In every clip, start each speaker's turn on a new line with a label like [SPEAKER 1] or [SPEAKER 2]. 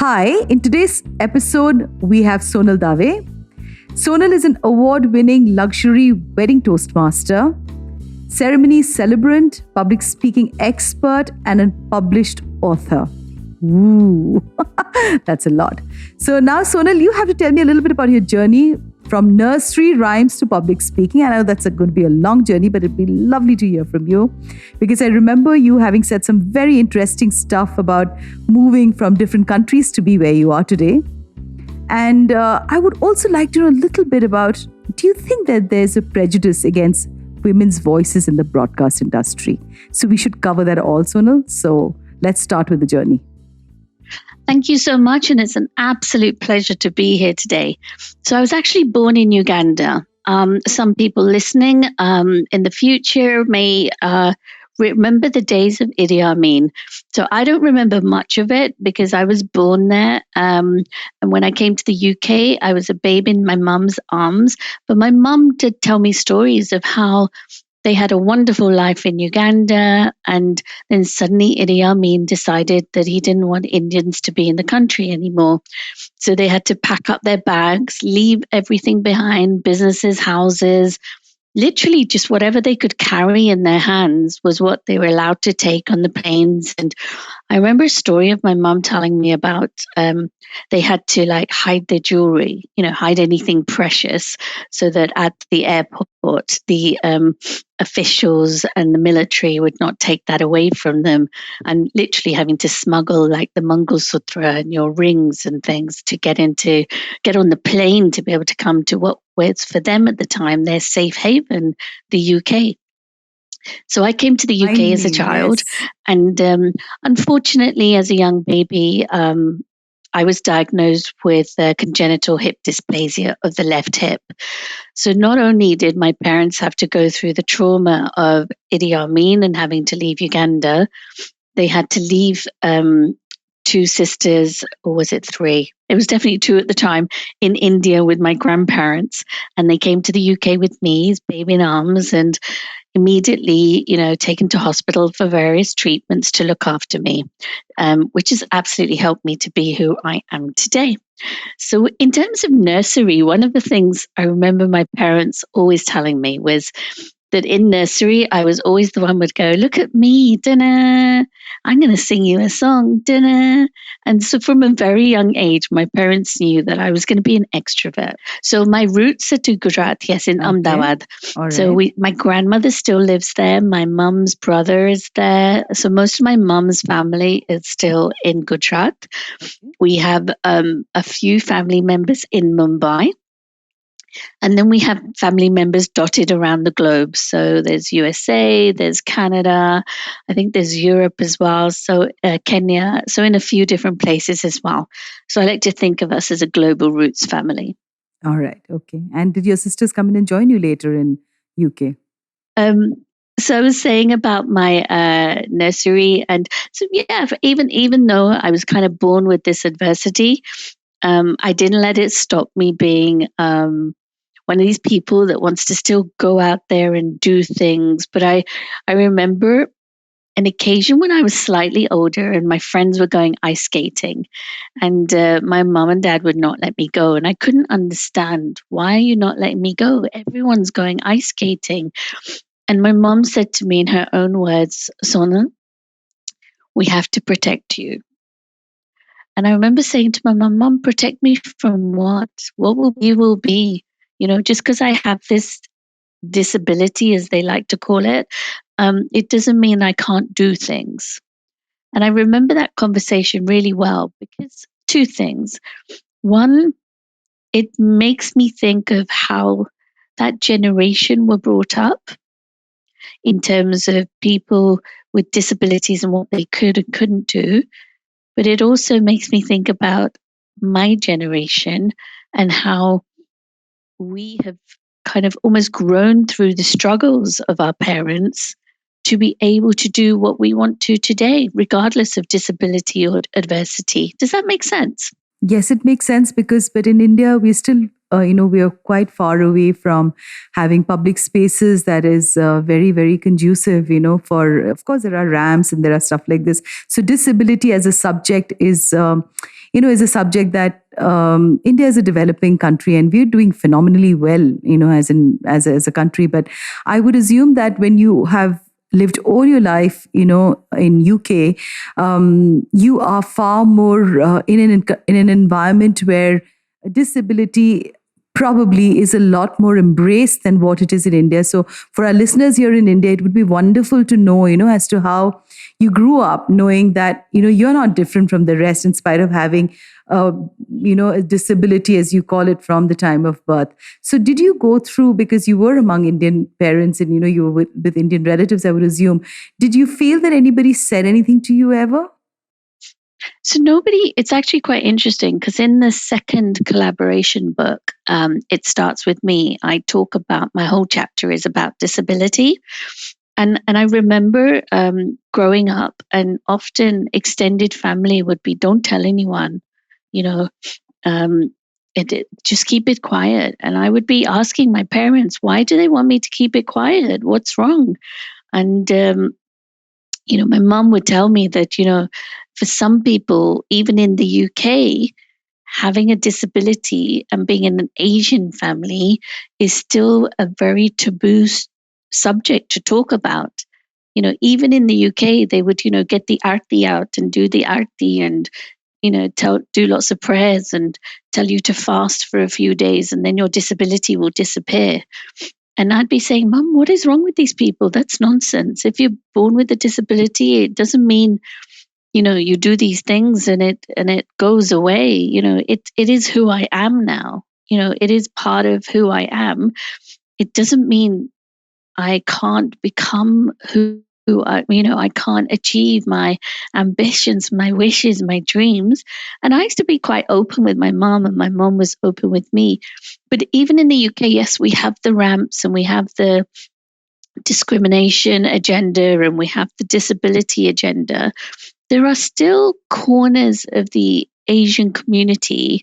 [SPEAKER 1] Hi, in today's episode, we have Sonal Dave. Sonal is an award-winning luxury wedding Toastmaster, Ceremonies Celebrant, public speaking expert, and a published author. Ooh, that's a lot. So now, Sonal, you have to tell me a little bit about your journey from nursery rhymes to public speaking. I know that's going to be a long journey, but it'd be lovely to hear from you because I remember you having said some very interesting stuff about moving from different countries to be where you are today. And I would also like to know a little bit about, do you think that there's a prejudice against women's voices in the broadcast industry? So we should cover that also, Sonal. So let's start with the journey.
[SPEAKER 2] Thank you so much. And it's an absolute pleasure to be here today. So I was actually born in Uganda. Some people listening in the future may remember the days of Idi Amin. So I don't remember much of it because I was born there. And when I came to the UK, I was a baby in my mum's arms. But my mum did tell me stories of how they had a wonderful life in Uganda, and then suddenly Idi Amin decided that he didn't want Indians to be in the country anymore. So they had to pack up their bags, leave everything behind, businesses, houses, literally just whatever they could carry in their hands was what they were allowed to take on the planes. And I remember a story of my mum telling me about they had to hide their jewelry, hide anything precious so that at the airport, the officials and the military would not take that away from them, and literally having to smuggle like the Mangalsutra and your rings and things to get on the plane to be able to come to what was for them at the time their safe haven, the UK. So I came to the UK as a child,
[SPEAKER 1] yes.
[SPEAKER 2] And unfortunately, as a young baby, I was diagnosed with congenital hip dysplasia of the left hip. So not only did my parents have to go through the trauma of Idi Amin and having to leave Uganda, they had to leave two sisters, or was it three? It was definitely two at the time, in India with my grandparents. And they came to the UK with me, as baby in arms, and immediately, taken to hospital for various treatments to look after me, which has absolutely helped me to be who I am today. So in terms of nursery, one of the things I remember my parents always telling me was that in nursery, I was always the one who would go, look at me, dinner, I'm going to sing you a song, dinner. And so from a very young age, my parents knew that I was going to be an extrovert. So my roots are to Gujarat, yes, in Ahmedabad.
[SPEAKER 1] Right.
[SPEAKER 2] So my grandmother still lives there. My mum's brother is there. So most of my mum's family is still in Gujarat. We have a few family members in Mumbai. And then we have family members dotted around the globe. So there's USA, there's Canada, I think there's Europe as well, so Kenya, so in a few different places as well. So I like to think of us as a global roots family.
[SPEAKER 1] All right, okay. And did your sisters come in and join you later in UK?
[SPEAKER 2] So I was saying about my nursery, and so yeah, even though I was kind of born with this adversity, I didn't let it stop me being one of these people that wants to still go out there and do things. But I remember an occasion when I was slightly older and my friends were going ice skating, and my mom and dad would not let me go. And I couldn't understand, why are you not letting me go? Everyone's going ice skating. And my mom said to me in her own words, Sonal, we have to protect you. And I remember saying to my mom, protect me from what? What will be? Just because I have this disability, as they like to call it, it doesn't mean I can't do things. And I remember that conversation really well because two things. One, it makes me think of how that generation were brought up in terms of people with disabilities and what they could and couldn't do. But it also makes me think about my generation and how we have kind of almost grown through the struggles of our parents to be able to do what we want to today, regardless of disability or adversity. Does that make sense?
[SPEAKER 1] Yes, it makes sense but in India, we're still we are quite far away from having public spaces that is very, very conducive, for, of course, there are ramps and there are stuff like this. So disability as a subject is a subject that India is a developing country and we're doing phenomenally well, as a country. But I would assume that when you have lived all your life, in UK, you are far more in an environment where disability probably is a lot more embraced than what it is in India. So for our listeners here in India, it would be wonderful to know, as to how you grew up knowing that, you're not different from the rest in spite of having, a disability, as you call it, from the time of birth. So did you go through, because you were among Indian parents and, you were with Indian relatives, I would assume, did you feel that anybody said anything to you ever?
[SPEAKER 2] So nobody, it's actually quite interesting because in the second collaboration book, it starts with me. I talk about, my whole chapter is about disability. And I remember growing up, and often extended family would be, don't tell anyone, just keep it quiet. And I would be asking my parents, why do they want me to keep it quiet? What's wrong? And my mom would tell me that, for some people, even in the UK, having a disability and being in an Asian family is still a very taboo subject to talk about. Even in the UK, they would, get the arti out and do the arti and, do lots of prayers and tell you to fast for a few days and then your disability will disappear. And I'd be saying, Mum, what is wrong with these people? That's nonsense. If you're born with a disability, it doesn't mean, you do these things and it goes away. It is who I am now. It is part of who I am. It doesn't mean I can't become who I can't achieve my ambitions, my wishes, my dreams. And I used to be quite open with my mom, and my mom was open with me. But even in the UK, yes, we have the ramps and we have the discrimination agenda and we have the disability agenda. There are still corners of the Asian community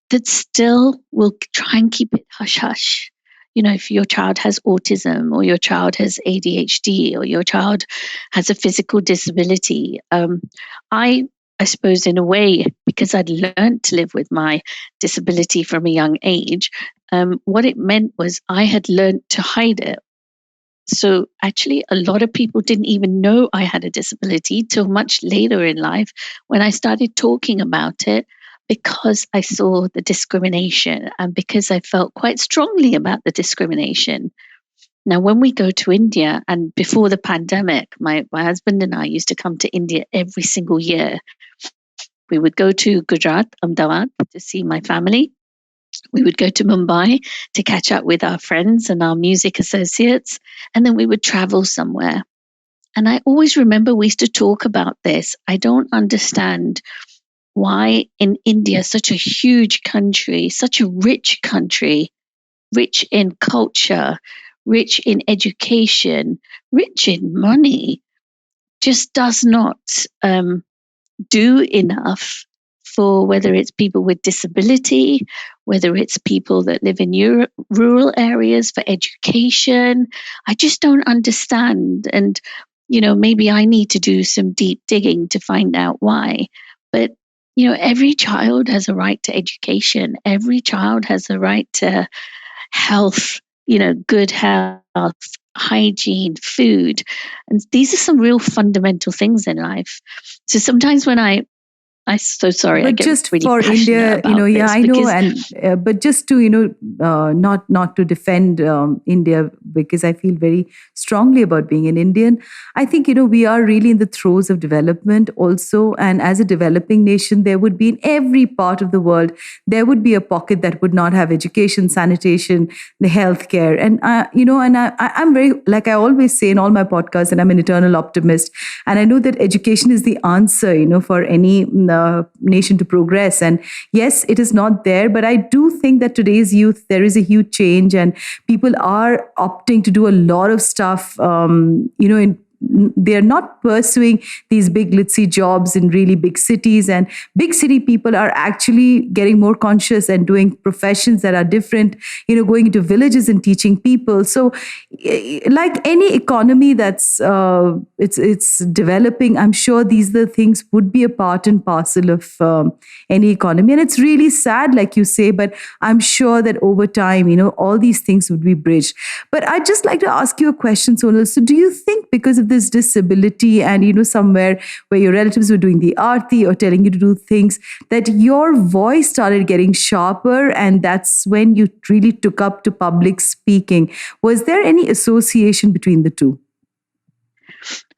[SPEAKER 2] that still will try and keep it hush hush. If your child has autism or your child has ADHD or your child has a physical disability, I suppose in a way, because I'd learned to live with my disability from a young age, what it meant was I had learned to hide it. So actually, a lot of people didn't even know I had a disability till much later in life when I started talking about it, because I saw the discrimination and because I felt quite strongly about the discrimination. Now, when we go to India, and before the pandemic, my husband and I used to come to India every single year. We would go to Gujarat, Ahmedabad, to see my family. We would go to Mumbai to catch up with our friends and our music associates, and then we would travel somewhere. And I always remember we used to talk about this. I don't understand why in India, such a huge country, such a rich country, rich in culture, rich in education, rich in money, just does not do enough for whether it's people with disability, whether it's people that live in rural areas for education. I just don't understand. And, maybe I need to do some deep digging to find out why. But every child has a right to education. Every child has a right to health, good health, hygiene, food. And these are some real fundamental things in life. So sometimes when I'm so sorry.
[SPEAKER 1] But
[SPEAKER 2] I get
[SPEAKER 1] just
[SPEAKER 2] really
[SPEAKER 1] for India,
[SPEAKER 2] passionate about
[SPEAKER 1] yeah,
[SPEAKER 2] this
[SPEAKER 1] I know,
[SPEAKER 2] because-
[SPEAKER 1] and but just to not to defend India, because I feel very strongly about being an Indian. I think we are really in the throes of development also, and as a developing nation, there would be in every part of the world there would be a pocket that would not have education, sanitation, the healthcare, and I'm very, like I always say in all my podcasts, and I'm an eternal optimist, and I know that education is the answer, for any nation to progress. And yes, it is not there, but I do think that today's youth, there is a huge change, and people are opting to do a lot of stuff, in they're not pursuing these big glitzy jobs in really big cities, and big city people are actually getting more conscious and doing professions that are different, going into villages and teaching people. So like any economy that's it's developing, I'm sure these are the things would be a part and parcel of any economy. And it's really sad, like you say, but I'm sure that over time, all these things would be bridged. But I'd just like to ask you a question, Sonal. So do you think because of this disability and, somewhere where your relatives were doing the aarti or telling you to do things, that your voice started getting sharper and that's when you really took up to public speaking? Was there any association between the two?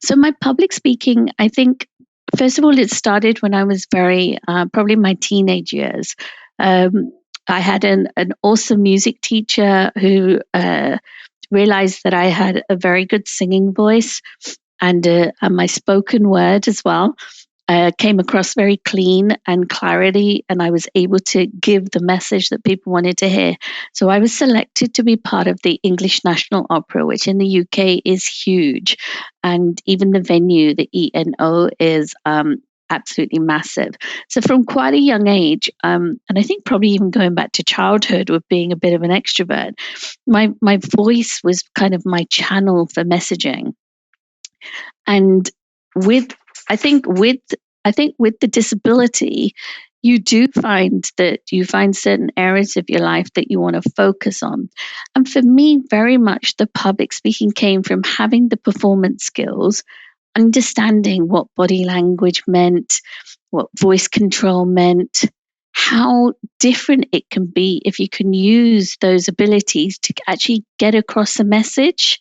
[SPEAKER 2] So my public speaking, I think, first of all, it started when I was very, probably my teenage years. I had an awesome music teacher who realized that I had a very good singing voice and my spoken word as well came across very clean and clarity, and I was able to give the message that people wanted to hear. So I was selected to be part of the English National Opera, which in the UK is huge, and even the venue, the ENO, is absolutely massive. So from quite a young age, and I think probably even going back to childhood with being a bit of an extrovert, my voice was kind of my channel for messaging. And I think with the disability, you do find that you find certain areas of your life that you want to focus on. And for me, very much the public speaking came from having the performance skills, understanding what body language meant, what voice control meant, how different it can be if you can use those abilities to actually get across a message.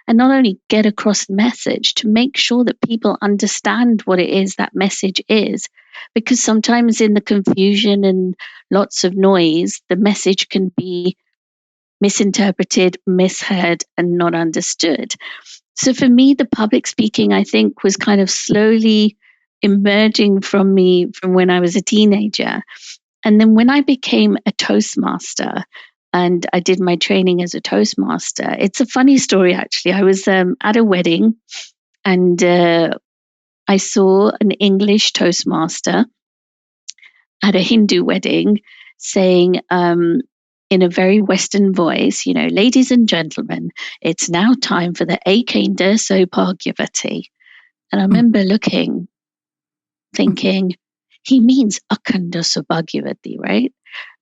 [SPEAKER 2] And not only get across the message, to make sure that people understand what it is that message is. Because sometimes in the confusion and lots of noise, the message can be misinterpreted, misheard, and not understood. So for me, the public speaking, I think, was kind of slowly emerging from me from when I was a teenager. And then when I became a Toastmaster, and I did my training as a Toastmaster. It's a funny story, actually. I was at a wedding and I saw an English Toastmaster at a Hindu wedding saying in a very Western voice, ladies and gentlemen, it's now time for the Akanda Sopagavati. And I remember looking, thinking, he means Akanda Sopagavati, right?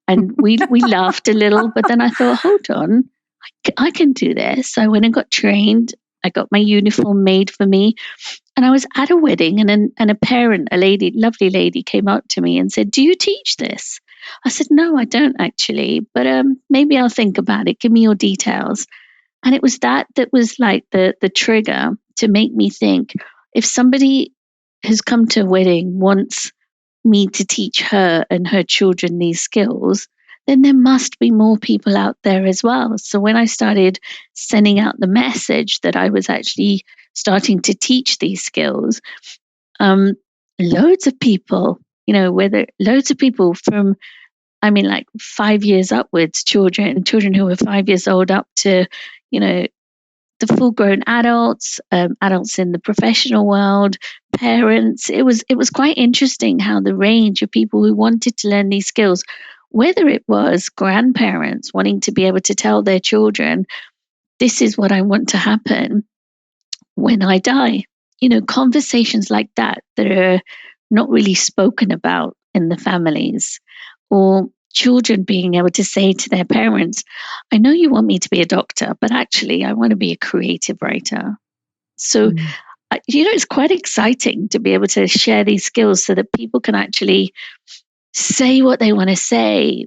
[SPEAKER 2] And we laughed a little, but then I thought, hold on, I can do this. I went and got trained. I got my uniform made for me. And I was at a wedding and a parent, a lady, lovely lady, came up to me and said, do you teach this? I said, no, I don't actually, but maybe I'll think about it. Give me your details. And it was that was like the trigger to make me think, if somebody has come to a wedding once me to teach her and her children these skills, then there must be more people out there as well. So when I started sending out the message that I was actually starting to teach these skills, loads of people, loads of people from, like 5 years upwards, children who were 5 years old up to, the full-grown adults, adults in the professional world, parents. It was quite interesting how the range of people who wanted to learn these skills, whether it was grandparents wanting to be able to tell their children, this is what I want to happen when I die. Conversations like that are not really spoken about in the families, or children being able to say to their parents, I know you want me to be a doctor, but actually I want to be a creative writer. So, it's quite exciting to be able to share these skills so that people can actually say what they want to say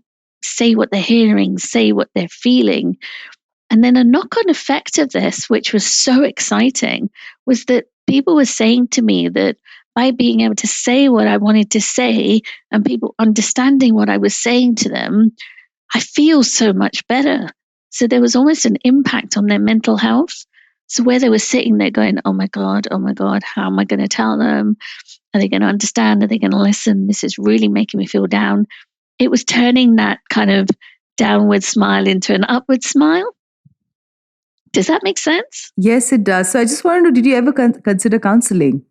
[SPEAKER 2] what they're hearing, say what they're feeling. And then a knock-on effect of this, which was so exciting, was that people were saying to me that by being able to say what I wanted to say and people understanding what I was saying to them, I feel so much better. So there was almost an impact on their mental health. So where they were sitting there going, oh my God, how am I going to tell them? Are they going to understand? Are they going to listen? This is really making me feel down. It was turning that kind of downward smile into an upward smile. Does that make sense?
[SPEAKER 1] Yes, it does. So I just want to know, did you ever consider counseling?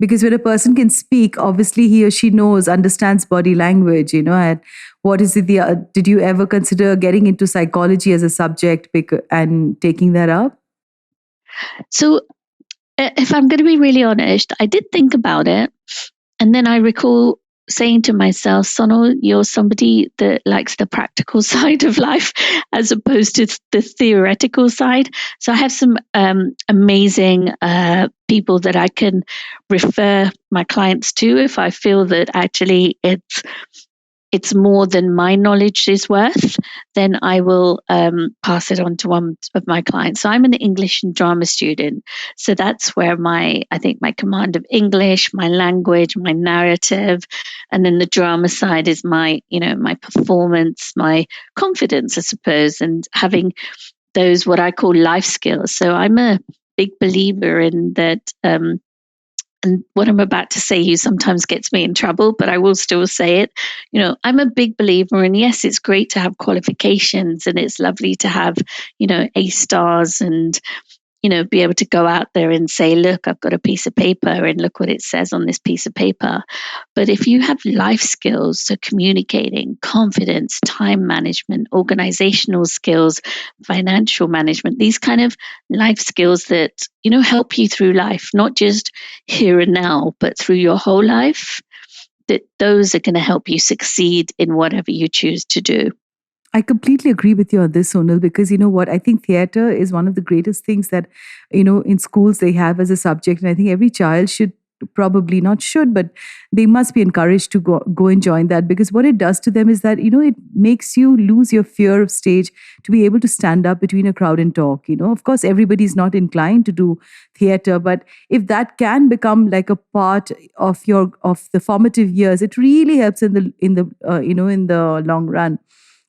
[SPEAKER 1] Because when a person can speak, obviously he or she understands body language, and what is it? Did you ever consider getting into psychology as a subject and taking that up?
[SPEAKER 2] So, if I'm going to be really honest, I did think about it. And then I recall saying to myself, Sonal, you're somebody that likes the practical side of life as opposed to the theoretical side. So I have some amazing people that I can refer my clients to if I feel that actually it's more than my knowledge is worth, then I will pass it on to one of my clients. So I'm an English and drama student. So that's where I think my command of English, my language, my narrative, and then the drama side is my performance, my confidence, I suppose, and having those what I call life skills. So I'm a big believer in that. And what I'm about to say you sometimes gets me in trouble, but I will still say it. I'm a big believer, and yes, it's great to have qualifications, and it's lovely to have, A stars and be able to go out there and say, look, I've got a piece of paper and look what it says on this piece of paper. But if you have life skills, so communicating, confidence, time management, organizational skills, financial management, these kind of life skills that, help you through life, not just here and now, but through your whole life, that those are going to help you succeed in whatever you choose to do.
[SPEAKER 1] I completely agree with you on this, Sonal, because you know what? I think theater is one of the greatest things that, in schools they have as a subject. And I think every child should probably not should, but they must be encouraged to go and join that, because what it does to them is that, it makes you lose your fear of stage to be able to stand up between a crowd and talk. Of course, everybody's not inclined to do theater, but if that can become like a part of the formative years, it really helps in the long run.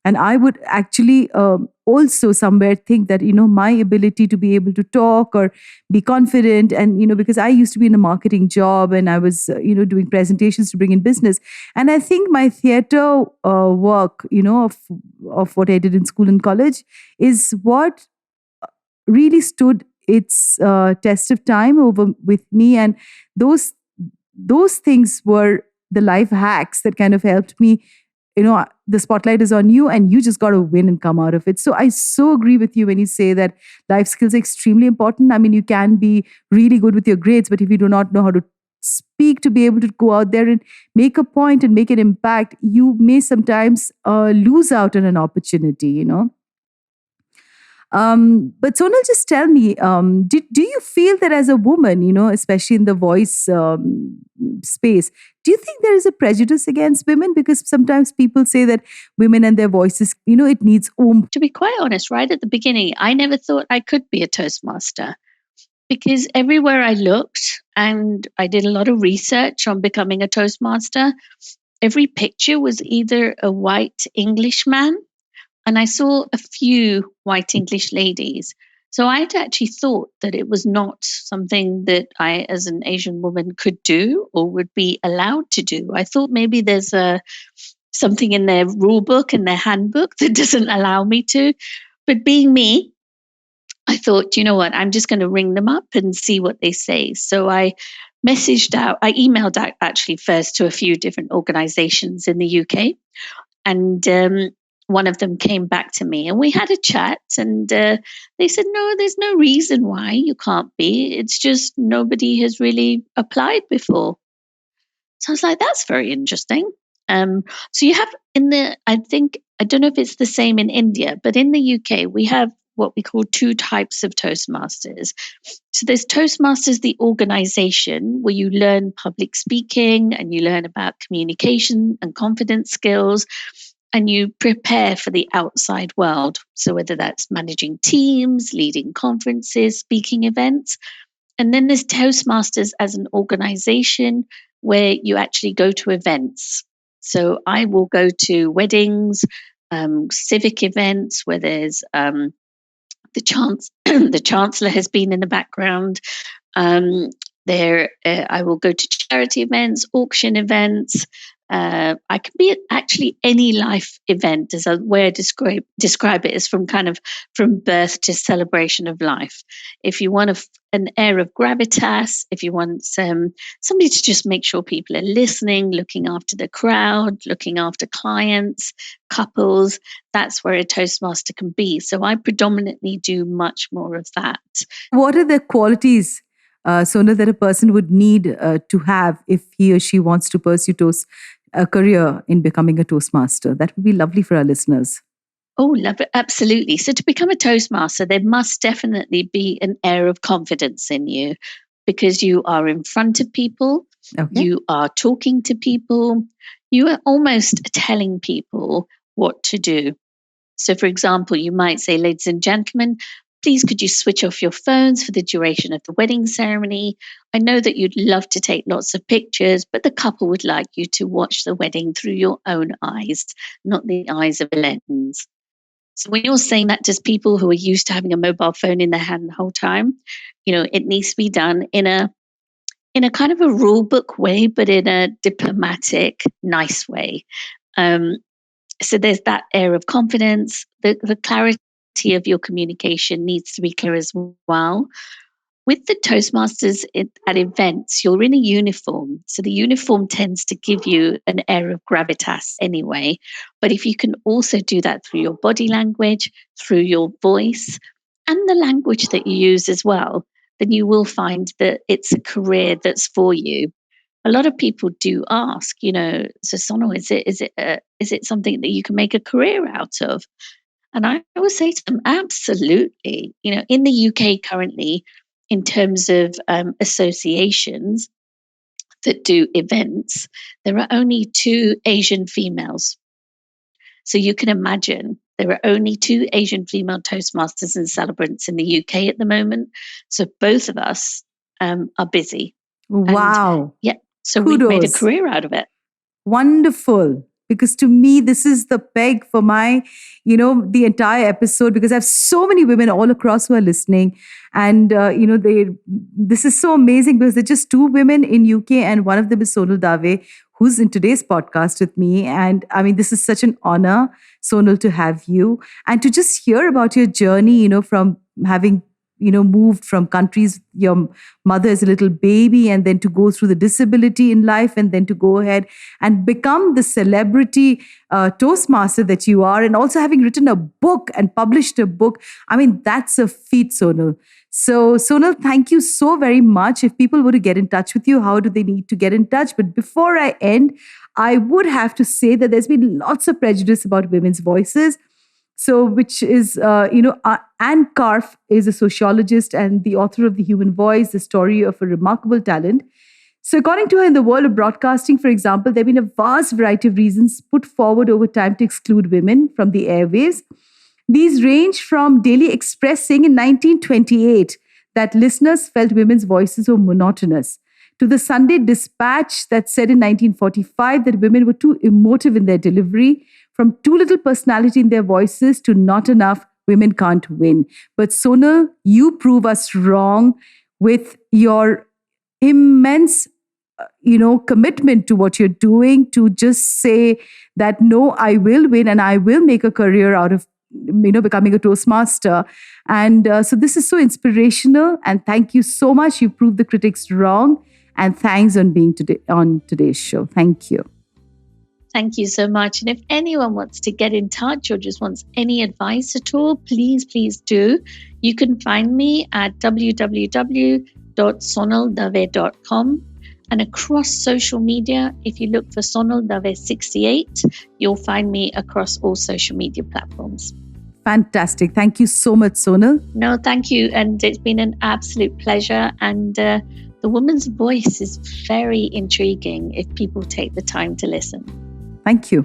[SPEAKER 1] And I would actually also somewhere think that, my ability to be able to talk or be confident, and, because I used to be in a marketing job and I was, doing presentations to bring in business. And I think my theater work, of what I did in school and college is what really stood its test of time over with me. And those things were the life hacks that kind of helped me. The spotlight is on you and you just got to win and come out of it. So I so agree with you when you say that life skills are extremely important. I mean, you can be really good with your grades, but if you do not know how to speak to be able to go out there and make a point and make an impact, you may sometimes lose out on an opportunity. But Sonal, just tell me, do you feel that as a woman, especially in the voice space, do you think there is a prejudice against women? Because sometimes people say that women and their voices, it needs oomph.
[SPEAKER 2] To be quite honest, right at the beginning, I never thought I could be a Toastmaster, because everywhere I looked, and I did a lot of research on becoming a Toastmaster, every picture was either a white Englishman, and I saw a few white English ladies. So I'd actually thought that it was not something that I, as an Asian woman, could do or would be allowed to do. I thought maybe there's something in their rule book and their handbook that doesn't allow me to. But being me, I thought, you know what, I'm just going to ring them up and see what they say. So I emailed out actually first to a few different organizations in the UK. And one of them came back to me and we had a chat, and they said, no, there's no reason why you can't be. It's just nobody has really applied before. So I was like, that's very interesting. So you have I don't know if it's the same in India, but in the UK, we have what we call two types of Toastmasters. So there's Toastmasters, the organization, where you learn public speaking and you learn about communication and confidence skills, and you prepare for the outside world. So whether that's managing teams, leading conferences, speaking events. And then there's Toastmasters as an organization, where you actually go to events. So I will go to weddings, civic events where there's the chancellor has been in the background. I will go to charity events, auction events, I can be at actually any life event, as a way I describe it, is from birth to celebration of life. If you want an air of gravitas, if you want somebody to just make sure people are listening, looking after the crowd, looking after clients, couples, that's where a Toastmaster can be. So I predominantly do much more of that.
[SPEAKER 1] What are the qualities, Sonal, that a person would need to have if he or she wants to pursue a career in becoming a Toastmaster? That would be lovely for our listeners.
[SPEAKER 2] Oh, love it. Absolutely. So to become a Toastmaster, there must definitely be an air of confidence in you, because you are in front of people, you are talking to people, you are almost telling people what to do. So, for example, you might say, ladies and gentlemen, please could you switch off your phones for the duration of the wedding ceremony? I know that you'd love to take lots of pictures, but the couple would like you to watch the wedding through your own eyes, not the eyes of a lens. So when you're saying that to people who are used to having a mobile phone in their hand the whole time, it needs to be done in a kind of a rule book way, but in a diplomatic, nice way. So there's that air of confidence. The clarity of your communication needs to be clear as well. With the Toastmasters at events, you're in a uniform. So the uniform tends to give you an air of gravitas anyway. But if you can also do that through your body language, through your voice, and the language that you use as well, then you will find that it's a career that's for you. A lot of people do ask, so Sonal, is it something that you can make a career out of? And I always say to them, absolutely. In the UK currently, in terms of associations that do events, there are only 2 Asian females. So you can imagine there are only 2 Asian female Toastmasters and Celebrants in the UK at the moment. So both of us are busy.
[SPEAKER 1] Wow.
[SPEAKER 2] And, so
[SPEAKER 1] Kudos.
[SPEAKER 2] we made a career out of it.
[SPEAKER 1] Wonderful. Because to me, this is the peg for my, the entire episode, because I have so many women all across who are listening. And, this is so amazing because they're just 2 women in UK, and one of them is Sonal Dave, who's in today's podcast with me. And I mean, this is such an honor, Sonal, to have you and to just hear about your journey, from having moved from countries, your mother is a little baby, and then to go through the disability in life, and then to go ahead and become the celebrity Toastmaster that you are, and also having written a book and published a book. I mean, that's a feat, Sonal. So, Sonal, thank you so very much. If people were to get in touch with you, how do they need to get in touch? But before I end, I would have to say that there's been lots of prejudice about women's voices. So, which is, Anne Karf is a sociologist and the author of The Human Voice, the story of a remarkable talent. So, according to her, in the world of broadcasting, for example, there have been a vast variety of reasons put forward over time to exclude women from the airwaves. These range from Daily Express saying in 1928 that listeners felt women's voices were monotonous, to the Sunday Dispatch that said in 1945 that women were too emotive in their delivery, from too little personality in their voices to not enough, women can't win. But Sonal, you prove us wrong with your immense, commitment to what you're doing, to just say that, no, I will win and I will make a career out of, becoming a Toastmaster. And so this is so inspirational. And thank you so much. You proved the critics wrong. And thanks on being on today's show. Thank you.
[SPEAKER 2] Thank you so much. And if anyone wants to get in touch or just wants any advice at all, please do. You can find me at www.sonaldave.com. And across social media, if you look for Sonal Dave 68, you'll find me across all social media platforms.
[SPEAKER 1] Fantastic. Thank you so much, Sonal.
[SPEAKER 2] No, thank you. And it's been an absolute pleasure. And the woman's voice is very intriguing if people take the time to listen.
[SPEAKER 1] Thank you.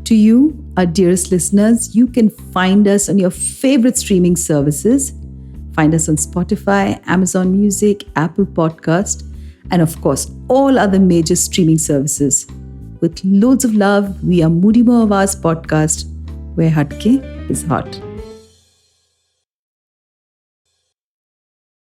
[SPEAKER 1] To you, our dearest listeners, you can find us on your favorite streaming services. Find us on Spotify, Amazon Music, Apple Podcast, and of course, all other major streaming services. With loads of love, we are Moody Mohava's podcast, where Hatke is hot.